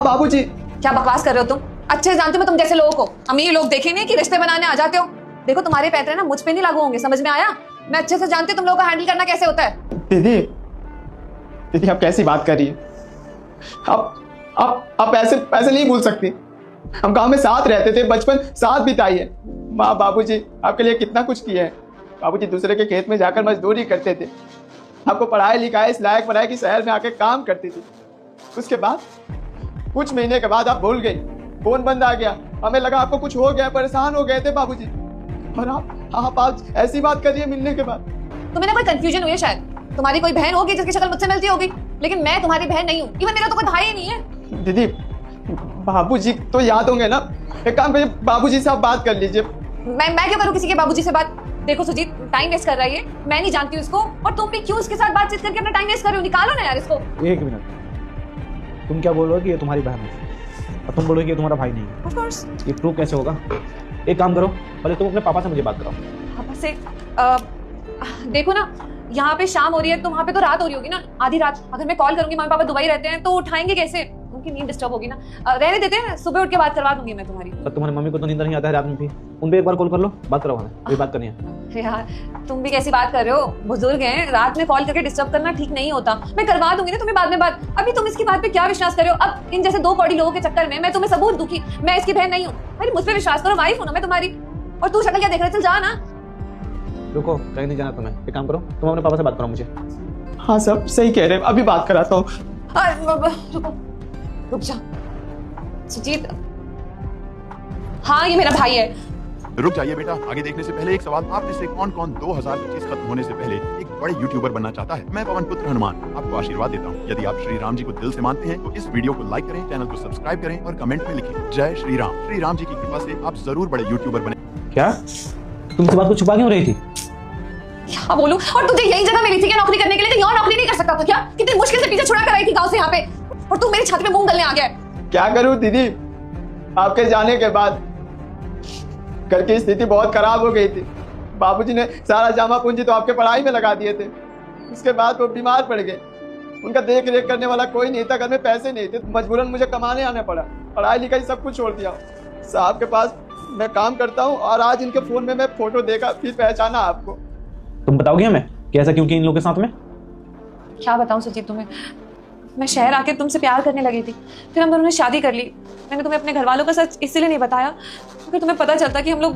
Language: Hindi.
बाबूजी। क्या बकवास कर रहे हो तुम? अच्छे जानते हो मैं तुम जैसे लोगों को। अमीर लोग देखे नहीं कि रिश्ते बनाने आ जाते हो। देखो तुम्हारे पैतरे ना मुझ पे नहीं लागू होंगे, समझ में आया? मैं अच्छे से जानती हूँ तुम लोगों को हैंडल करना कैसे होता है। दीदी, दीदी आप कैसी बात कर रही है? आप ऐसे ऐसे नहीं भूल सकती। हम गांव में साथ रहते थे, बचपन साथ बिताई है। माँ बाबूजी आपके लिए कितना कुछ किया है। बाबूजी दूसरे के खेत में जाकर मजदूरी करते थे, आपको पढ़ाई लिखाई इस लायक बनाया कि शहर में आके काम करती थी। उसके बाद कुछ महीने के बाद आप भूल गई, फोन बंद आ गया, हमें लगा आपको कुछ हो गया, परेशान हो गए थे बाबूजी। और आप आज ऐसी बात कर रही है मिलने के बाद। तुम्हें ना कोई कंफ्यूजन हुई है शायद। तुम्हारी कोई बहन होगी जिसकी शक्ल मुझसे मिलती होगी, लेकिन मैं तुम्हारी बहन नहीं हूँ। इवन मेरा तो कोई भाई ही नहीं है। दीदी बाबूजी तो याद होंगे ना, एक काम करिए बाबूजी से आप बात कर लीजिए। मैं क्यों करूँ किसी के बाबूजी से बात? देखो सुजीत, टाइम वेस्ट कर रही है, मैं नहीं जानती हूँ इसको, और तुम भी क्यों उसके साथ बातचीत करके अपना टाइम वेस्ट कर रहे हो? निकालो ना यार इसको। एक मिनट, तुम क्या बोल रहे हो कि ये तुम्हारी बहन है और तुम बोल रहे हो कि ये तुम्हारा भाई नहीं है? Of course. ये प्रूव कैसे होगा? एक काम करो, पहले तुम अपने पापा से मुझे बात कराओ। पापा से? देखो ना, यहाँ पे शाम हो रही है तो वहाँ पे तो रात हो रही होगी ना, आधी रात। अगर मैं कॉल करूंगी, मम्मी पापा दुबई रहते हैं तो उठाएंगे कैसे? उनकी नींद डिस्टर्ब होगी ना। रहने देते हैं, सुबह उठ के बात करवा दूंगी मैं तुम्हारी। पर तुम्हारी मम्मी को तो नींद नहीं आता है रात में भी, उन पे एक बार कॉल कर लो, बात करो। हमें कोई बात करनी है यार तुम भी कैसी बात कर रहे हो? बुजुर्ग हैं, रात में कॉल करके डिस्टर्ब करना ठीक नहीं होता। मैं करवा दूंगी ना तुम्हें बाद में बात। अभी तुम इसकी बात पे क्या विश्वास कर रहे हो? अब इन जैसे दो कौड़ी लोगों के चक्कर में मैं तुम्हें सबूत दूंगी मैं इसकी बहन नहीं हूँ। अरे मुझ पे विश्वास करो, वाइफ हूँ ना मैं तुम्हारी। और तू शक्ल क्या देख रहे? चल जा ना। रुको, कहीं नहीं जाना तुम्हें। एक काम करो, तुम अपने पापा से बात करो मुझे। हाँ सब सही कह रहे हैं, अभी बात कराता हूँ। रुको, रुक जा सुजीत। हाँ ये मेरा भाई है। रुक जाइए बेटा, आगे देखने से पहले एक सवाल। आप में से कौन कौन 2025 खत्म होने से पहले एक बड़े यूट्यूबर बनना चाहता है? मैं पवन पुत्र हनुमान आपको आशीर्वाद देता हूँ। यदि आप श्री राम जी को दिल से मानते हैं तो इस वीडियो को लाइक करें, चैनल को सब्सक्राइब करें और कमेंट में लिखें जय श्री राम। श्री राम जी की कृपा से आप जरूर बड़े यूट्यूबर बने। क्या तुमसे बात को छुपा क्यों रही थी? क्या बोलूं? और तुझे यही जगह मिली थी क्या नौकरी करने के लिए? यहाँ नौकरी नहीं कर सकता था क्या? कितनी मुश्किल से पीछे छुड़ा कर आई थी गाँव से यहाँ पे, और तू मेरी छाती पे मूंग गलने आ गया है। क्या करूं दीदी, आपके जाने के बाद घर की स्थिति बहुत खराब हो गई थी। बाबूजी ने सारा जामा पूंजी तो आपके पढ़ाई में लगा दिए थे। उसके बाद वो बीमार पड़ गए, उनका देख रेख करने वाला कोई नहीं था, घर में पैसे नहीं थे, मजबूरन मुझे कमाने आना पड़ा। पढ़ाई लिखाई सब कुछ छोड़ दिया। साहब के पास मैं काम करता हूँ और आज इनके फोन में मैं फोटो देखा, फिर पहचाना आपको। तुम बताओगे हमें कि ऐसा क्यों किया इन लोगों के साथ में? क्या बताऊं सुजीत तुम्हें? मैं शहर आके तुमसे प्यार करने लगी थी, फिर हम दोनों ने शादी कर ली। मैंने तुम्हें अपने घर वालों का सच इसलिए नहीं बताया क्योंकि तुम्हें पता चलता कि हम लोग